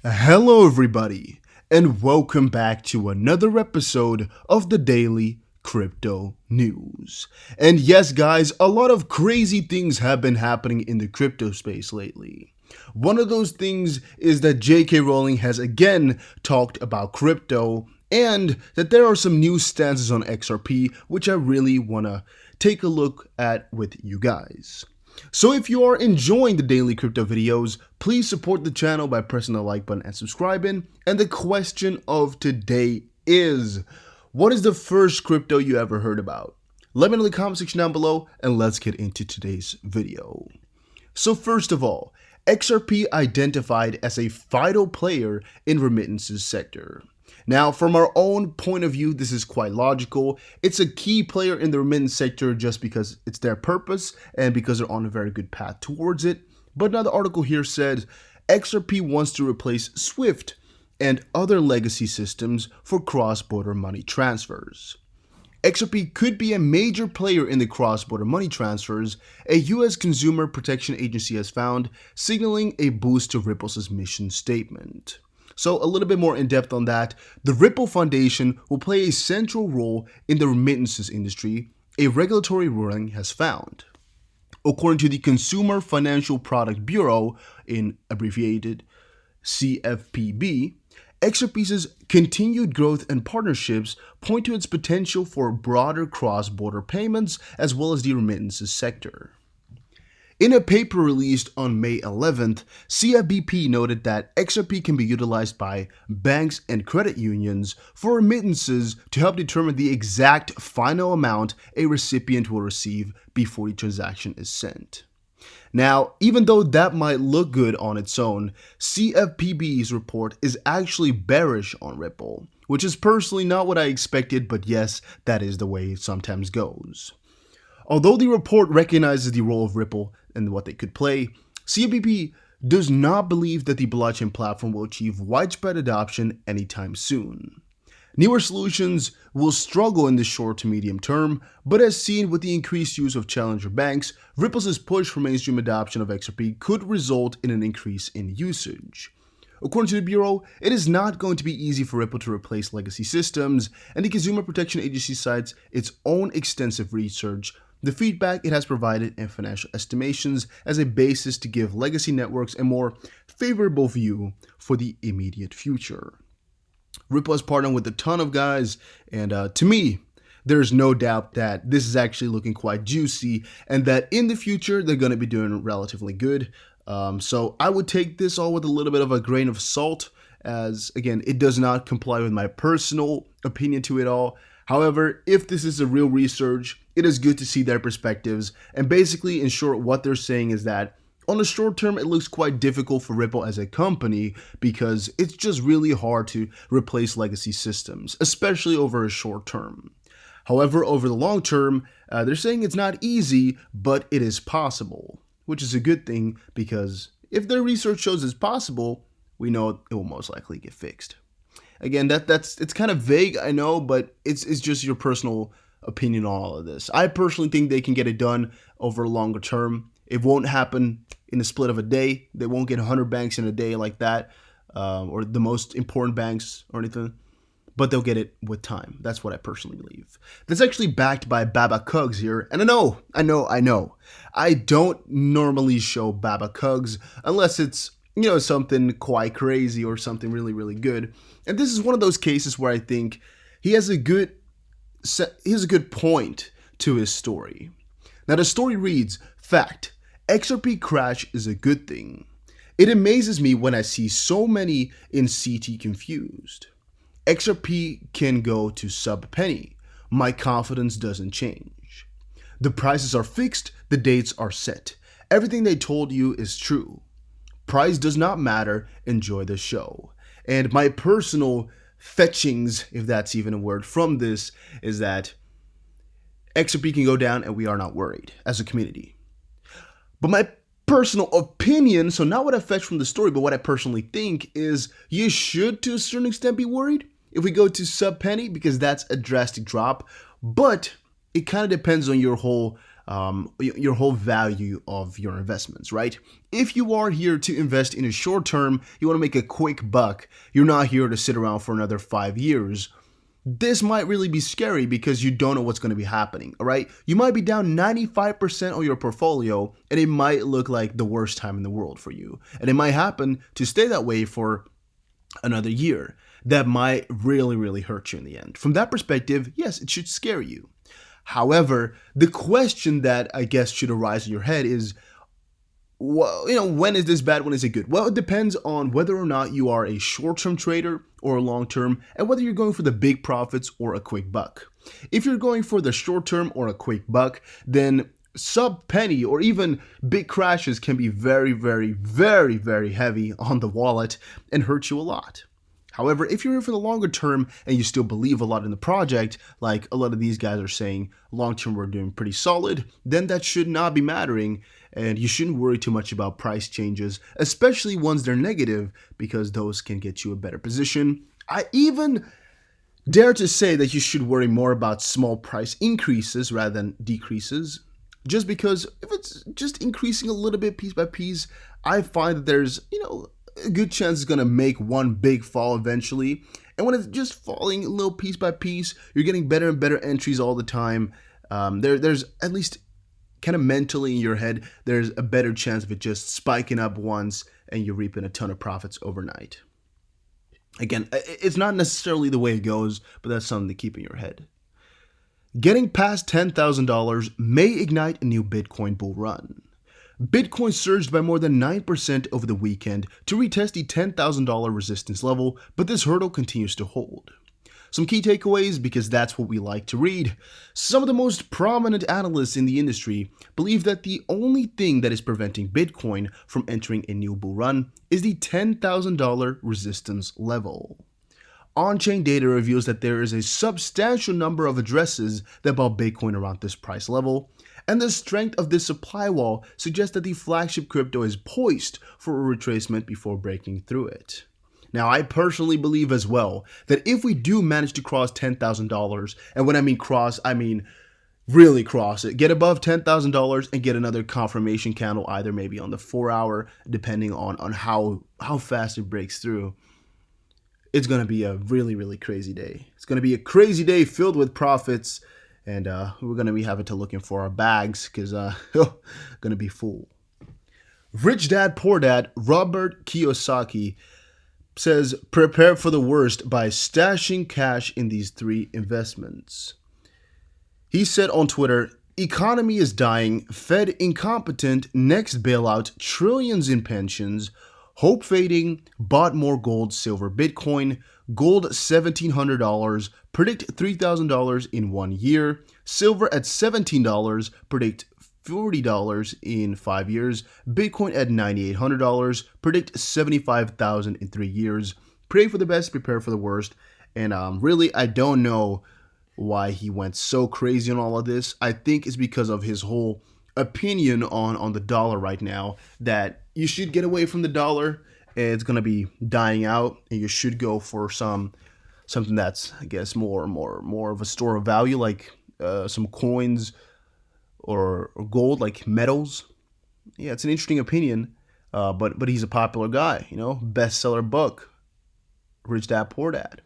Hello, everybody, and welcome back to another episode of the Daily Crypto News. And yes, guys, a lot of crazy things have been happening in the crypto space lately. One of those things is that J.K. Rowling has again talked about crypto and that there are some new stances on XRP, which I really want to take a look at with you guys. So if you are enjoying the daily crypto videos, please support the channel by pressing the like button and subscribing. And the question of today is, what is the first crypto you ever heard about? Let me know in the comment section down below and let's get into today's video. So first of all, XRP identified as a vital player in remittances sector. Now, from our own point of view, this is quite logical. It's a key player in the remittance sector just because it's their purpose and because they're on a very good path towards it. But another article here said XRP wants to replace SWIFT and other legacy systems for cross-border money transfers. XRP could be a major player in the cross-border money transfers, a U.S. Consumer Protection Agency has found, signaling a boost to Ripple's mission statement. So a little bit more in depth on that, the Ripple Foundation will play a central role in the remittances industry, a regulatory ruling has found. According to the Consumer Financial Product Bureau, in abbreviated CFPB, XRP's continued growth and partnerships point to its potential for broader cross-border payments as well as the remittances sector. In a paper released on May 11th, CFBP noted that XRP can be utilized by banks and credit unions for remittances to help determine the exact final amount a recipient will receive before the transaction is sent. Now, even though that might look good on its own, CFPB's report is actually bearish on Ripple, which is personally not what I expected, but yes, that is the way it sometimes goes. Although the report recognizes the role of Ripple and what they could play, CFPB does not believe that the blockchain platform will achieve widespread adoption anytime soon. Newer solutions will struggle in the short to medium term, but as seen with the increased use of challenger banks, Ripple's push for mainstream adoption of XRP could result in an increase in usage. According to the Bureau, it is not going to be easy for Ripple to replace legacy systems, and the Consumer Protection Agency cites its own extensive research, the feedback it has provided, and financial estimations as a basis to give legacy networks a more favorable view for the immediate future. Ripple has partnered with a ton of guys, and to me, there's no doubt that this is actually looking quite juicy and that in the future, they're going to be doing relatively good. So I would take this all with a little bit of a grain of salt, as again, it does not comply with my personal opinion to it all. However, if this is a real research, it is good to see their perspectives, and basically, in short, what they're saying is that on the short term, it looks quite difficult for Ripple as a company because it's just really hard to replace legacy systems, especially over a short term. However, over the long term, they're saying it's not easy, but it is possible, which is a good thing because if their research shows it's possible, we know it will most likely get fixed. Again, it's kind of vague, I know, but it's just your personal opinion on all of this. I personally think they can get it done over a longer term. It won't happen in a split of a day. They won't get 100 banks in a day like that, or the most important banks or anything, but they'll get it with time. That's what I personally believe. That's actually backed by Baba Kugs here, and I know. I don't normally show Baba Kugs unless it's something quite crazy or something really, really good. And this is one of those cases where I think he has a good point to his story. Now the story reads, fact, XRP crash is a good thing. It amazes me when I see so many in CT confused. XRP can go to sub-penny. My confidence doesn't change. The prices are fixed, the dates are set. Everything they told you is true. Price does not matter, enjoy the show. And my personal fetchings, if that's even a word from this, is that XRP can go down and we are not worried as a community. But my personal opinion, so not what I fetched from the story, but what I personally think is you should to a certain extent be worried if we go to sub penny because that's a drastic drop. But it kind of depends on your whole your whole value of your investments, right? If you are here to invest in a short term, you want to make a quick buck, you're not here to sit around for another 5 years. This might really be scary because you don't know what's going to be happening, all right? You might be down 95% on your portfolio and it might look like the worst time in the world for you. And it might happen to stay that way for another year. That might really, really hurt you in the end. From that perspective, yes, it should scare you. However, the question that I guess should arise in your head is, well, when is this bad? When is it good? Well, it depends on whether or not you are a short-term trader or a long-term, and whether you're going for the big profits or a quick buck. If you're going for the short-term or a quick buck, then sub-penny or even big crashes can be very, very, very, very heavy on the wallet and hurt you a lot. However, if you're in for the longer term and you still believe a lot in the project, like a lot of these guys are saying, long term we're doing pretty solid, then that should not be mattering and you shouldn't worry too much about price changes, especially once they're negative, because those can get you a better position. I even dare to say that you should worry more about small price increases rather than decreases, just because if it's just increasing a little bit piece by piece, I find that there's, a good chance it's going to make one big fall eventually. And when it's just falling a little piece by piece, you're getting better and better entries all the time. There's at least kind of mentally in your head, there's a better chance of it just spiking up once and you're reaping a ton of profits overnight. Again, it's not necessarily the way it goes, but that's something to keep in your head. Getting past $10,000 may ignite a new Bitcoin bull run. Bitcoin surged by more than 9% over the weekend to retest the $10,000 resistance level, but this hurdle continues to hold. Some key takeaways, because that's what we like to read. Some of the most prominent analysts in the industry believe that the only thing that is preventing Bitcoin from entering a new bull run is the $10,000 resistance level. On-chain data reveals that there is a substantial number of addresses that bought Bitcoin around this price level, and the strength of this supply wall suggests that the flagship crypto is poised for a retracement before breaking through it. Now, I personally believe as well that if we do manage to cross $10,000, and when I mean cross, I mean really cross it, get above $10,000 and get another confirmation candle, either maybe on the 4-hour, depending on how fast it breaks through, it's going to be a really, really crazy day. It's going to be a crazy day filled with profits, and we're going to be having to looking for our bags because going to be full. Rich Dad Poor Dad Robert Kiyosaki says, prepare for the worst by stashing cash in these 3 investments. He said on Twitter, economy is dying, Fed incompetent, next bailout, trillions in pensions, hope fading, bought more gold, silver, Bitcoin, gold $1,700, predict $3,000 in 1 year, silver at $17, predict $40 in 5 years, Bitcoin at $9,800, predict $75,000 in 3 years. Pray for the best, prepare for the worst. And really, I don't know why he went so crazy on all of this. I think it's because of his whole opinion on the dollar right now, that you should get away from the dollar. It's going to be dying out, and you should go for something that's, I guess, more of a store of value, like some coins or gold, like metals. Yeah, it's an interesting opinion, but he's a popular guy, bestseller book, Rich Dad Poor Dad.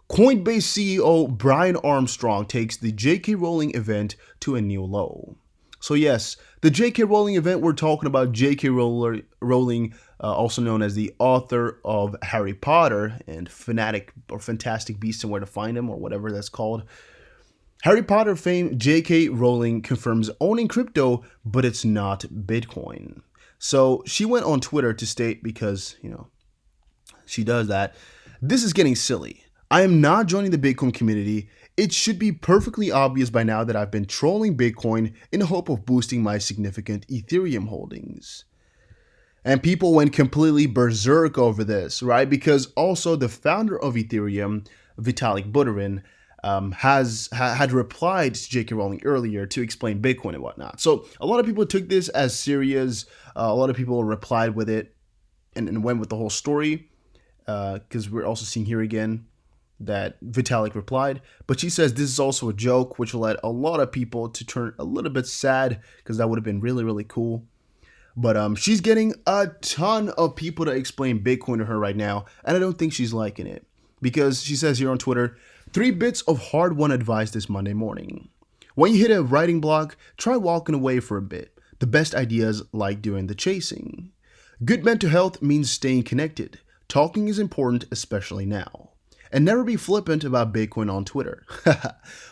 Coinbase CEO Brian Armstrong takes the J.K. Rowling event to a new low. So yes, the J.K. Rowling event, we're talking about J.K. Rowling, also known as the author of Harry Potter and Fanatic or Fantastic Beasts and Where to Find Them, or whatever that's called. Harry Potter fame J.K. Rowling confirms owning crypto, but it's not Bitcoin. So she went on Twitter to state, because, she does that, this is getting silly. I am not joining the Bitcoin community. It should be perfectly obvious by now that I've been trolling Bitcoin in the hope of boosting my significant Ethereum holdings. And people went completely berserk over this, right? Because also the founder of Ethereum, Vitalik Buterin, had replied to J.K. Rowling earlier to explain Bitcoin and whatnot. So a lot of people took this as serious. A lot of people replied with it and went with the whole story, because we're also seeing here again that Vitalik replied, but she says this is also a joke, which will let a lot of people to turn a little bit sad because that would have been really, really cool. But she's getting a ton of people to explain Bitcoin to her right now, and I don't think she's liking it because she says here on Twitter, 3 bits of hard-won advice this Monday morning. When you hit a writing block, try walking away for a bit. The best ideas like doing the chasing. Good mental health means staying connected. Talking is important, especially now. And never be flippant about Bitcoin on Twitter.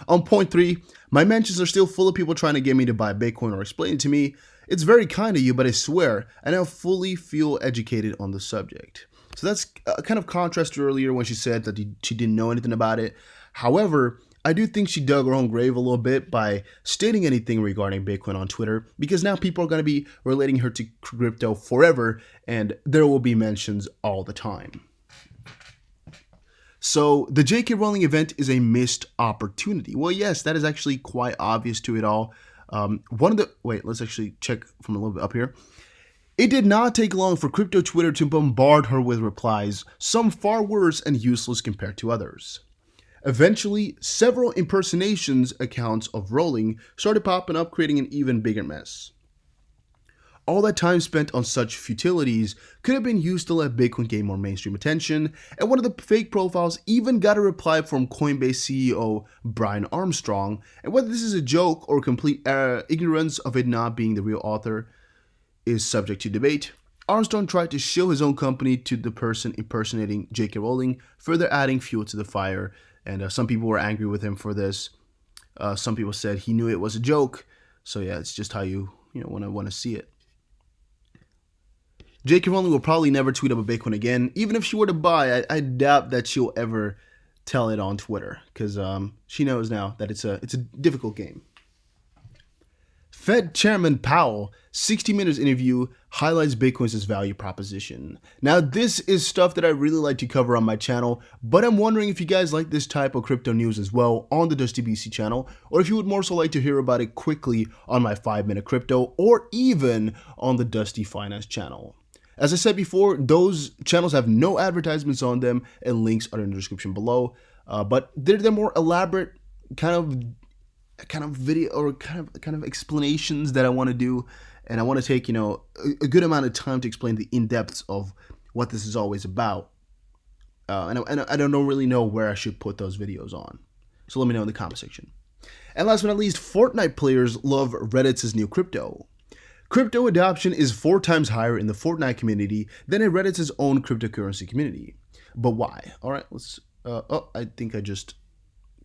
On point 3, my mentions are still full of people trying to get me to buy Bitcoin or explain it to me. It's very kind of you, but I swear, I now fully feel educated on the subject. So that's a kind of contrast to earlier when she said that she didn't know anything about it. However, I do think she dug her own grave a little bit by stating anything regarding Bitcoin on Twitter, because now people are going to be relating her to crypto forever, and there will be mentions all the time. So the J.K. Rowling event is a missed opportunity. Well, yes, that is actually quite obvious to it all. Let's actually check from a little bit up here. It did not take long for crypto Twitter to bombard her with replies, some far worse and useless compared to others. Eventually, several impersonations accounts of Rowling started popping up, creating an even bigger mess. All that time spent on such futilities could have been used to let Bitcoin gain more mainstream attention, and one of the fake profiles even got a reply from Coinbase CEO Brian Armstrong, and whether this is a joke or complete ignorance of it not being the real author is subject to debate. Armstrong tried to shill his own company to the person impersonating J.K. Rowling, further adding fuel to the fire, and some people were angry with him for this. Some people said he knew it was a joke, so yeah, it's just how you want to see it. J.K. Rowling will probably never tweet about Bitcoin again. Even if she were to buy, I doubt that she'll ever tell it on Twitter, because she knows now that it's a difficult game. Fed Chairman Powell, 60 Minutes interview, highlights Bitcoin's value proposition. Now, this is stuff that I really like to cover on my channel, but I'm wondering if you guys like this type of crypto news as well on the Dusty BC channel, or if you would more so like to hear about it quickly on my 5-minute crypto, or even on the Dusty Finance channel. As I said before, those channels have no advertisements on them, and links are in the description below. But they're more elaborate kind of video or kind of explanations that I want to do, and I want to take a good amount of time to explain the in-depths of what this is always about. And I don't really know where I should put those videos on, so let me know in the comment section. And last but not least, Fortnite players love Reddit's new crypto. Crypto adoption is 4 times higher in the Fortnite community than in Reddit's own cryptocurrency community. But why? All right, let's. I think I just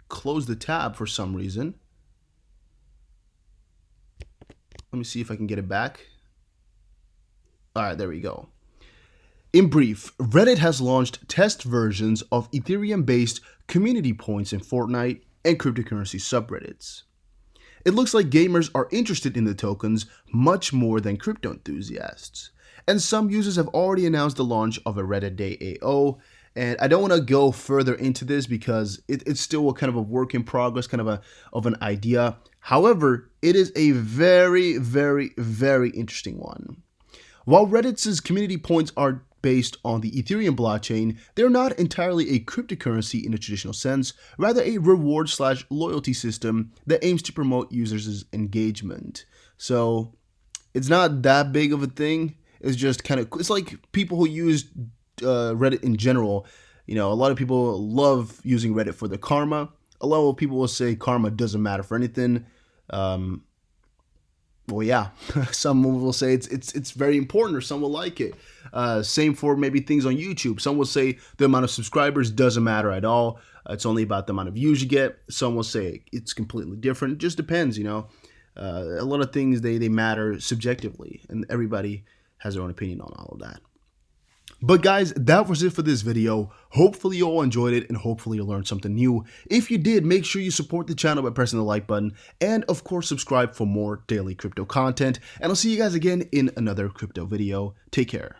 closed the tab for some reason. Let me see if I can get it back. All right, there we go. In brief, Reddit has launched test versions of Ethereum-based community points in Fortnite and cryptocurrency subreddits. It looks like gamers are interested in the tokens much more than crypto enthusiasts, and some users have already announced the launch of a Reddit Day AO, and I don't want to go further into this because it's still a kind of a work in progress, kind of an idea. However, it is a very, very, very interesting one. While Reddit's community points are based on the Ethereum blockchain, they're not entirely a cryptocurrency in a traditional sense, rather a reward/loyalty system that aims to promote users' engagement. So it's not that big of a thing. It's just it's like people who use Reddit in general. A lot of people love using Reddit for the karma. A lot of people will say karma doesn't matter for anything. Well, yeah, some will say it's very important, or some will like it. Same for maybe things on YouTube. Some will say the amount of subscribers doesn't matter at all. It's only about the amount of views you get. Some will say it's completely different. It just depends, A lot of things, they matter subjectively, and everybody has their own opinion on all of that. But guys, that was it for this video. Hopefully you all enjoyed it, and hopefully you learned something new. If you did, make sure you support the channel by pressing the like button, and of course subscribe for more daily crypto content. And I'll see you guys again in another crypto video. Take care.